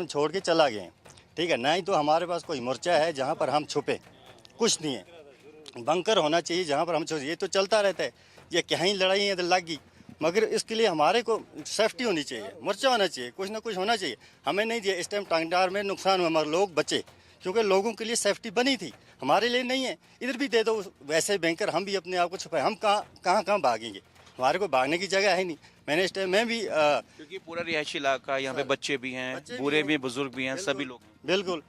छोड़ के चला गए, ठीक है। ना ही तो हमारे पास कोई मोर्चा है जहाँ पर हम छुपे, कुछ नहीं है। बंकर होना चाहिए जहाँ पर हम छुपे। ये तो चलता रहता है, ये कहीं लड़ाई है लग गई, मगर इसके लिए हमारे को सेफ्टी होनी चाहिए, मोर्चा होना चाहिए, कुछ ना कुछ होना चाहिए। हमें नहीं दिया इस टाइम टांगदार में नुकसान हुआ, हमारे लोग बचे, क्योंकि लोगों के लिए सेफ्टी बनी थी, हमारे लिए नहीं है। इधर भी दे दो वैसे बैंकर, हम भी अपने आप को छुपाए, हम कहाँ भागेंगे, हमारे को भागने की जगह है नहीं। मैंने इस टाइम में भी क्योंकि पूरा रिहायशी इलाका, यहाँ पे बच्चे भी हैं, बूढ़े भी, बुजुर्ग भी हैं, सभी लोग। बिल्कुल,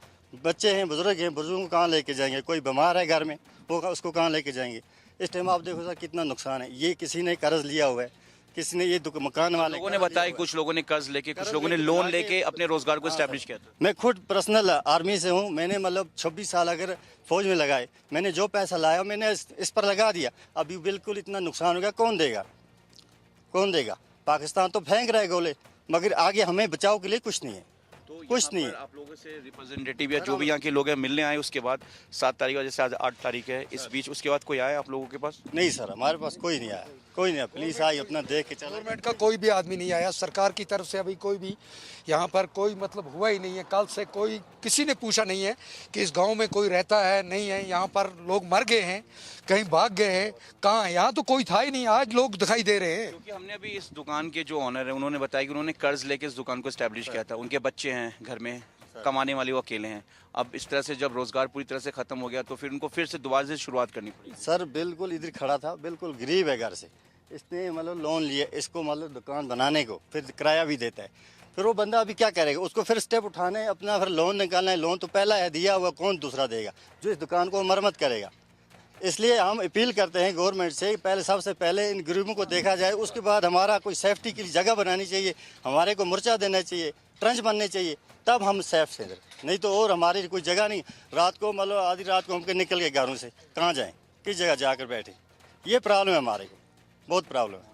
बच्चे हैं, बुजुर्ग हैं, बुजुर्गों को कहाँ लेके जाएंगे, कोई बीमार है घर में, वो उसको कहाँ लेके जाएंगे। इस टाइम आप देखो सर कितना नुकसान है। ये किसी ने कर्ज लिया हुआ है, किसी ने, ये मकान वाले लोगों ने बताया, कुछ लोगों ने कर्ज लेके, कुछ लोगों ने लोन लेके अपने रोजगार को एस्टेब्लिश किया था। मैं खुद पर्सनल आर्मी से हूँ, मैंने मतलब 26 साल अगर फौज में लगाए, मैंने जो पैसा लाया मैंने इस पर लगा दिया। अभी बिल्कुल इतना नुकसान हो गया, कौन देगा, कौन देगा। पाकिस्तान तो फेंक रहे गोले, मगर आगे हमें बचाव के लिए कुछ नहीं है, तो कुछ नहीं है। आप लोगों से रिप्रेजेंटेटिव या जो भी यहाँ के लोग हैं मिलने आए, उसके बाद 7 तारीख का, जैसे आज 8 तारीख है, इस बीच उसके बाद कोई आया आप लोगों के पास? नहीं सर, हमारे पास कोई नहीं आया, कोई नहीं। पुलिस आई, अपना देख के चला। गवर्नमेंट का कोई भी आदमी नहीं आया, सरकार की तरफ से अभी कोई भी यहाँ पर कोई मतलब हुआ ही नहीं है। कल से कोई किसी ने पूछा नहीं है कि इस गांव में कोई रहता है नहीं है। यहाँ पर लोग मर गए हैं, कहीं भाग गए हैं, कहाँ है, यहाँ तो कोई था ही नहीं, आज लोग दिखाई दे रहे हैं। क्योंकि हमने अभी इस दुकान के जो ऑनर है उन्होंने बताया कि उन्होंने कर्ज लेके इस दुकान को एस्टेब्लिश किया था, उनके बच्चे हैं घर में, कमाने वाले वो अकेले हैं। अब इस तरह से जब रोजगार पूरी तरह से खत्म हो गया तो फिर उनको फिर से दोबारा से शुरुआत करनी पड़ी। सर बिल्कुल इधर खड़ा था, बिल्कुल गरीब है घर से, इसने मतलब लोन लिया इसको, मतलब दुकान बनाने को, फिर किराया भी देता है। फिर वो बंदा अभी क्या करेगा, उसको फिर स्टेप उठाना है अपना, फिर लोन निकालना है। लोन तो पहला है दिया हुआ, कौन दूसरा देगा जो इस दुकान को मरम्मत करेगा। इसलिए हम अपील करते हैं गवर्नमेंट से, पहले सबसे पहले इन गरीबों को देखा जाए, उसके बाद हमारा कोई सेफ्टी के लिए जगह बनानी चाहिए, हमारे को मोर्चा देना चाहिए, ट्रंच बनने चाहिए, तब हम सेफ से। नहीं तो और हमारी कोई जगह नहीं। रात को मतलब आधी रात को हम निकल गए घरों से, कहाँ जाएं, किस जगह जाकर बैठे। ये प्रॉब्लम है हमारे को, बहुत प्रॉब्लम है।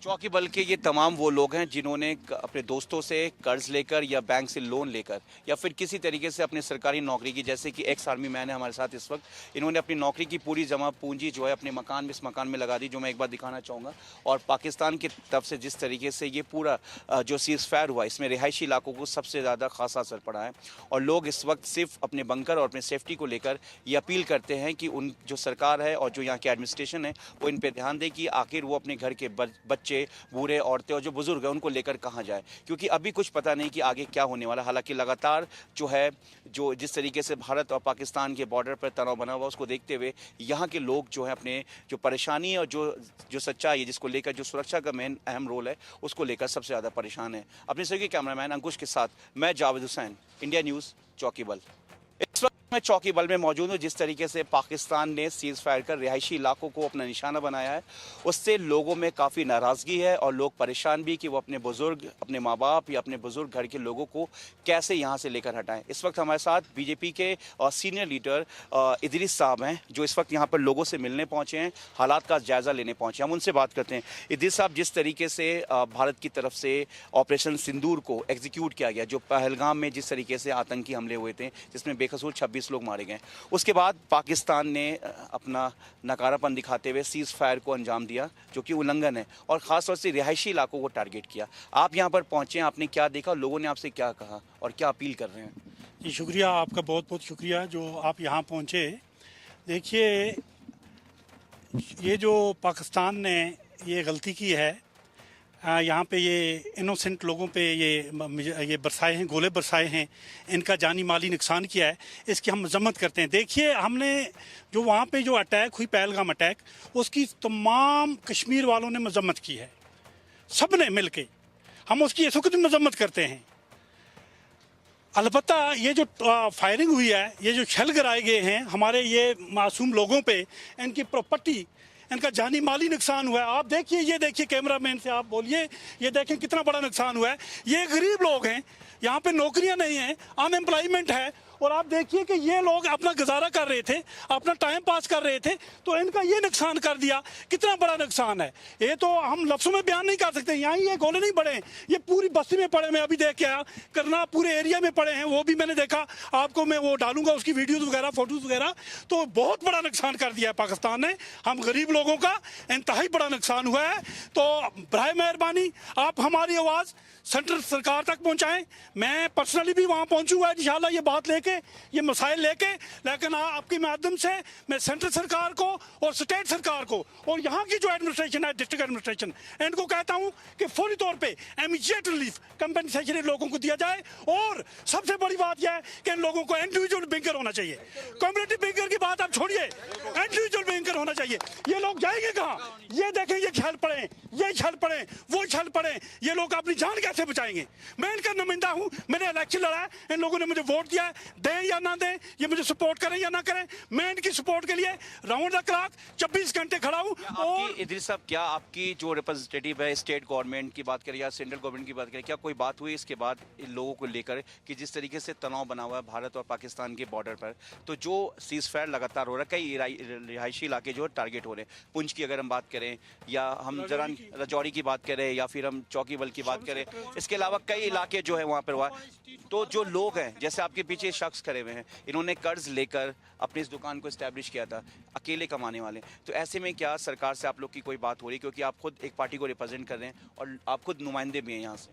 चौकी बल के ये तमाम वो लोग हैं जिन्होंने अपने दोस्तों से कर्ज लेकर या बैंक से लोन लेकर या फिर किसी तरीके से अपने सरकारी नौकरी की, जैसे कि एक्स आर्मी मैन है हमारे साथ इस वक्त, इन्होंने अपनी नौकरी की पूरी जमा पूंजी जो है अपने मकान में, इस मकान में लगा दी, जो मैं एक बार दिखाना चाहूँगा। और पाकिस्तान की तरफ से जिस तरीके से ये पूरा जो सीज फायर हुआ, इसमें रिहायशी इलाकों को सबसे ज़्यादा खासा असर पड़ा है। और लोग इस वक्त सिर्फ अपने बंकर और अपने सेफ्टी को लेकर ये अपील करते हैं कि उन जो सरकार है और जो यहाँ के एडमिनिस्ट्रेशन है वो इन पर ध्यान दे कि आखिर वो अपने घर के बच्चे, बूढ़े, औरतें और जो बुजुर्ग हैं उनको लेकर कहाँ जाए, क्योंकि अभी कुछ पता नहीं कि आगे क्या होने वाला। हालांकि लगातार जो है, जो जिस तरीके से भारत और पाकिस्तान के बॉर्डर पर तनाव बना हुआ, उसको देखते हुए यहाँ के लोग जो है अपने जो परेशानी और जो सच्चाई है, जिसको लेकर जो सुरक्षा का मेन अहम रोल है, उसको लेकर सबसे ज़्यादा परेशान है। अपने सभी कैमरामैन अंकुश के साथ मैं जावेद हुसैन, इंडिया न्यूज़, चौकी बल। इस वक्त मैं चौकी बल में मौजूद हूँ। जिस तरीके से पाकिस्तान ने सीज फायर कर रिहायशी इलाकों को अपना निशाना बनाया है, उससे लोगों में काफ़ी नाराज़गी है और लोग परेशान भी कि वो अपने बुज़ुर्ग, अपने माँ बाप या अपने बुज़ुर्ग घर के लोगों को कैसे यहाँ से लेकर हटाएं। इस वक्त हमारे साथ बीजेपी के सीनियर लीडर इदरीस साहब हैं, जो इस वक्त यहाँ पर लोगों से मिलने पहुँचे हैं, हालात का जायज़ा लेने पहुँचे हैं। हम उनसे बात करते हैं। इदरीस साहब, जिस तरीके से भारत की तरफ से ऑपरेशन सिंदूर को एग्जीक्यूट किया गया, जो पहलगाम में जिस तरीके से आतंकी हमले हुए थे जिसमें बेकसूर 26 लोग मारे गए, उसके बाद पाकिस्तान ने अपना नकारापन दिखाते हुए सीज फायर को अंजाम दिया, जो कि उल्लंघन है, और ख़ासतौर से रिहायशी इलाकों को टारगेट किया। आप यहाँ पर पहुँचे, आपने क्या देखा, लोगों ने आपसे क्या कहा और क्या अपील कर रहे हैं? जी शुक्रिया, आपका बहुत बहुत शुक्रिया जो आप यहाँ पहुँचे। देखिए, ये जो पाकिस्तान ने ये गलती की है, यहाँ पे ये इनोसेंट लोगों पे ये बरसाए हैं, गोले बरसाए हैं, इनका जानी माली नुकसान किया है, इसकी हम मजम्मत करते हैं। देखिए, हमने जो वहाँ पे जो अटैक हुई, पहलगाम अटैक, उसकी तमाम कश्मीर वालों ने मजम्मत की है, सब ने मिल के, हम उसकी इस वक्त मजम्मत करते हैं। अलबत्ता ये जो फायरिंग हुई है, ये जो छल गिराए गए हैं हमारे ये मासूम लोगों पे, इनकी प्रॉपर्टी, इनका जानी माली नुकसान हुआ है। आप देखिए, ये देखिए, कैमरामैन से आप बोलिए, ये देखें कितना बड़ा नुकसान हुआ है। ये गरीब लोग हैं, यहाँ पे नौकरियां नहीं हैं, अनएम्प्लॉयमेंट है, और आप देखिए कि ये लोग अपना गुजारा कर रहे थे, अपना टाइम पास कर रहे थे, तो इनका ये नुकसान कर दिया। कितना बड़ा नुकसान है ये तो हम लफ्ज़ों में बयान नहीं कर सकते। यहाँ ये गोले नहीं पड़े, ये पूरी बस्ती में पड़े। मैं अभी देख के आया, करना पूरे एरिया में पड़े हैं, वो भी मैंने देखा। आपको मैं वो डालूंगा उसकी वीडियोज़ वगैरह, फोटोज़ वगैरह। तो बहुत बड़ा नुकसान कर दिया है पाकिस्तान ने, हम गरीब लोगों का इंतहाई बड़ा नुकसान हुआ है। तो बराए मेहरबानी आप हमारी आवाज़ सेंट्रल सरकार तक पहुंचाएं। मैं पर्सनली भी वहां पहुंचूंगा इंशाल्लाह ये बात लेके, ये मसाइल लेके। लेकिन आपके माध्यम से मैं सेंट्रल सरकार को और स्टेट सरकार को और यहाँ की जो एडमिनिस्ट्रेशन है, डिस्ट्रिक्ट एडमिनिस्ट्रेशन, इनको कहता हूँ कि फौरी तौर पे इमीडिएट रिलीफ कंपनसेशन इन लोगों को दिया जाए। और सबसे बड़ी बात यह है कि इन लोगों को इंडिविजुअल बैंकर होना चाहिए। कम्युनिटी बैंकर की बात आप छोड़िए, इंडिविजुअल बैंकर होना चाहिए। ये लोग जाएंगे कहाँ? ये देखें, ये छल पड़े, ये छल पड़े, वो छल पड़े। ये लोग अपनी जान कैसे बचाएंगे? मैं इनका नुमाइंदा हूँ, मैंने इलेक्शन लड़ा है, इन लोगों ने मुझे वोट दिया है। दें या ना दें, ये मुझे सपोर्ट करें या ना करें, मैं इनकी सपोर्ट के लिए राउंड द क्लॉक 24 घंटे खड़ा हूँ। और इदरीस साहब, क्या आपकी जो रिप्रेजेंटेटिव है स्टेट गवर्नमेंट की बात करें या सेंट्रल गवर्नमेंट की बात करें, क्या कोई बात हुई इसके बाद इन लोगों को लेकर कि जिस तरीके से तनाव बना हुआ है भारत और पाकिस्तान के बॉर्डर पर, तो जो सीज फायर लगातार हो रहा है, कई रिहायशी इलाके जो टारगेट हो रहे हैं, पुंछ की अगर हम बात करें या हम जरा रजौरी की बात करें या फिर हम चौकीबल की बात करें, इसके अलावा कई इलाके जो है वहाँ पर हुआ, तो जो लोग हैं, जैसे आपके पीछे शख्स खड़े हुए हैं, इन्होंने कर्ज लेकर अपनी इस दुकान को एस्टैब्लिश किया था, अकेले कमाने वाले। तो ऐसे में क्या सरकार से आप लोग की कोई बात हो रही, क्योंकि आप खुद एक पार्टी को रिप्रेजेंट कर रहे हैं और आप खुद नुमाइंदे भी हैं यहाँ से?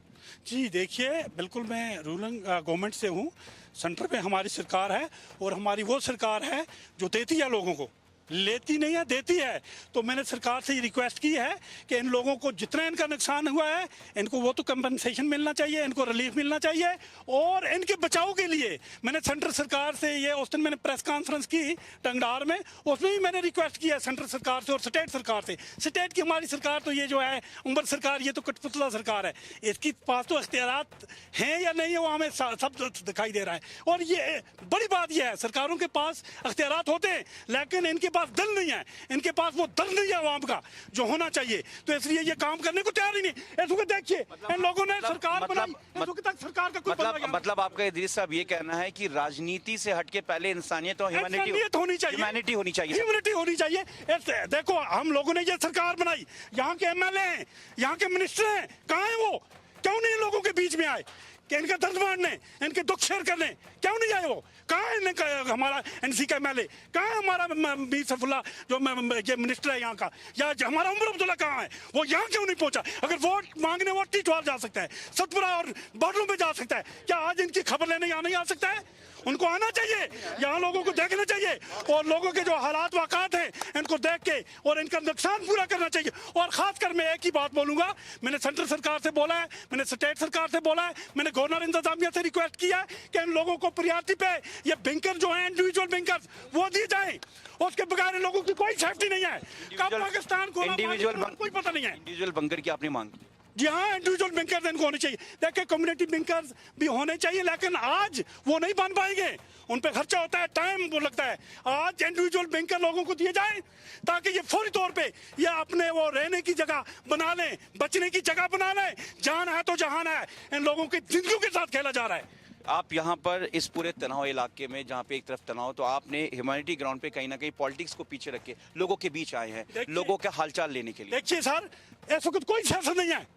जी देखिए, बिल्कुल मैं रूलिंग गवर्नमेंट से हूँ। सेंटर पे हमारी सरकार है और हमारी वो सरकार है जो देती है लोगों को, लेती नहीं है, देती है। तो मैंने सरकार से ये रिक्वेस्ट की है कि इन लोगों को जितना इनका नुकसान हुआ है, इनको वो तो कंपनसेशन मिलना चाहिए, इनको रिलीफ मिलना चाहिए। और इनके बचाव के लिए मैंने सेंट्रल सरकार से ये उस दिन मैंने प्रेस कॉन्फ्रेंस की टंगडार में, उसमें भी मैंने रिक्वेस्ट किया सेंट्रल सरकार से और स्टेट सरकार से। स्टेट की हमारी सरकार तो ये जो है उम्र सरकार, ये तो कठपुतला सरकार है, इसकी पास तो अख्तियारात हैं या नहीं है वो हमें सब दिखाई दे रहा है। और ये बड़ी बात यह है, सरकारों के पास अख्तियारात होते हैं लेकिन इनके पास दिल नहीं है, इनके पास वो दर्द नहीं है आवाम का जो होना चाहिए। तो इसलिए ये काम करने को तैयार ही नहीं। ऐसे देखिए इन लोगों ने सरकार बनाई, तक सरकार का कोई मतलब आपका इदरीस साहब ये कहना है कि राजनीति से हटके पहले इंसानियत और ह्यूमैनिटी होनी चाहिए, ह्यूमैनिटी होनी चाहिए। देखो हम लोगों ने ये सरकार बनाई, यहाँ के एमएलए हैं, यहाँ के मिनिस्टर हैं, कहाँ हैं वो? क्यों नहीं लोगों के बीच में आए कि इनका दर्द बांटने, इनके दुख शेयर करने? क्यों नहीं आए वो? कहाँ है हमारा एनसी का एमएलए? कहाँ है हमारा मीर सैफुल्लाह जो ये मिनिस्टर है यहाँ का? या हमारा उमर अब्दुल्ला कहाँ है? वो यहाँ क्यों नहीं पहुंचा? अगर वोट मांगने वो टिटवार जा सकता है, सतपुरा और बॉर्डरों पे जा सकता है, क्या आज इनकी खबर लेने यहाँ नहीं आ सकता है? उनको आना चाहिए, यहाँ लोगों को देखना चाहिए और लोगों के जो हालात वाक़ात हैं इनको देख के और इनका नुकसान पूरा करना चाहिए। और खासकर मैं एक ही बात बोलूँगा, मैंने सेंट्रल सरकार से बोला है, मैंने स्टेट सरकार से बोला है, मैंने गवर्नर इंतजामिया से रिक्वेस्ट किया है कि इन लोगों को प्रियॉरिटी पे ये बैंकर जो है इंडिविजुअल बैंकर वो दिए जाए। उसके बगैर इन लोगों की कोई सेफ्टी नहीं है। कब पाकिस्तान को कोई पता नहीं है। इंडिविजुअल बैंकर की आपने मांग? जी हाँ, इंडिविजुअल बैंकर्स इनको होने चाहिए। देखिए कम्युनिटी बैंकर्स भी होने चाहिए, लेकिन आज वो नहीं बन पाएंगे, उन पे खर्चा होता है, टाइम वो लगता है। आज इंडिविजुअल बैंकर लोगों को दिए जाए ताकि ये फौरी तौर पे ये अपने वो रहने की जगह बना लें, बचने की जगह बना लें। जान है तो जहान है, इन लोगों की जिंदगियों के साथ खेला जा रहा है। आप यहाँ पर इस पूरे तनाव इलाके में, जहाँ पे एक तरफ तनाव, तो आपने ह्यूमैनिटी ग्राउंड पे कहीं ना कहीं पॉलिटिक्स को पीछे रख के लोगों के बीच आए हैं, लोगों का हालचाल लेने के लिए। देखिए सर, ऐसा कुछ कोई सियासत नहीं है।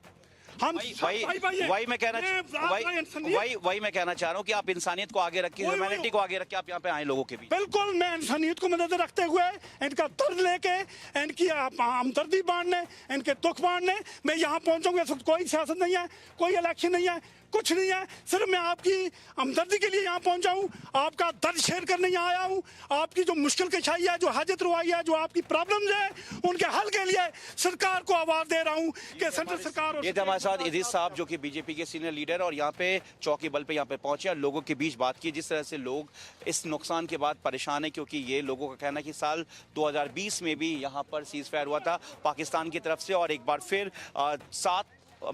हम वही मैं कहना चाह रहा हूँ कि आप इंसानियत को आगे रख के, ह्यूमैनिटी को आगे रख के आप यहाँ पे आए लोगों के बीच। बिल्कुल, मैं इंसानियत को मदद रखते हुए इनका दर्द लेके, इनकी हमदर्दी बांटने, इनके दुख बांटने मैं यहाँ पहुँचूंगा। कोई सियासत नहीं है, कोई इलेक्शन नहीं है, कुछ नहीं है। सिर्फ मैं आपकी हमदर्दी के लिए यहाँ पहुंचा हूँ, आपका दर्द शेयर करने यहाँ आया हूँ। आपकी जो मुश्किल कशाई है, जो हाजत रुआई है, जो आपकी प्रॉब्लम्स है, उनके हल के लिए सरकार को आवाज दे रहा हूँ कि सेंट्रल सरकार। ये हमारे साथ इदरीस साहब जो कि बीजेपी के सीनियर लीडर और यहाँ पे चौकी बल पे यहाँ पे पहुंचे और लोगों के बीच बात की, जिस तरह से लोग इस नुकसान के बाद परेशान है, क्योंकि ये लोगों का कहना है कि साल 2020 में भी यहाँ पर सीज फायर हुआ था पाकिस्तान की तरफ से और एक बार फिर 7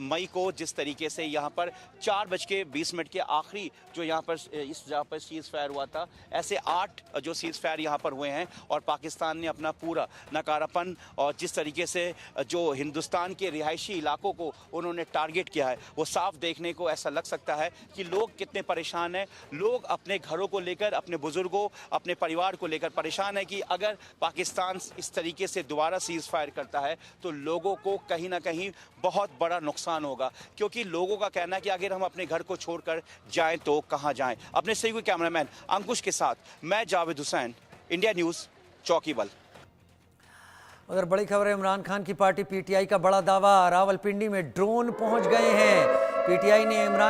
मई को जिस तरीके से यहाँ पर 4:20 के आखिरी जो यहाँ पर इस जगह पर सीज़ फायर हुआ था, ऐसे 8 जो सीज़ फायर यहाँ पर हुए हैं और पाकिस्तान ने अपना पूरा नकारापन और जिस तरीके से जो हिंदुस्तान के रिहायशी इलाकों को उन्होंने टारगेट किया है, वो साफ देखने को ऐसा लग सकता है कि लोग कितने परेशान हैं। लोग अपने घरों को लेकर, अपने बुजुर्गों, अपने परिवार को लेकर परेशान है कि अगर पाकिस्तान इस तरीके से दोबारा सीज़ फायर करता है तो लोगों को कहीं ना कहीं बहुत बड़ा नुकसान होगा, क्योंकि लोगों का कहना है कि अगर हम अपने घर को छोड़कर जाएं तो कहां जाएं। अपने सहयोगी कैमरामैन अंकुश के साथ मैं जावेद हुसैन, इंडिया न्यूज़, चौकीबल। उधर बड़ी खबर है, इमरान खान की पार्टी पीटीआई का बड़ा दावा, रावलपिंडी में ड्रोन पहुंच गए हैं। पीटीआई ने इमरान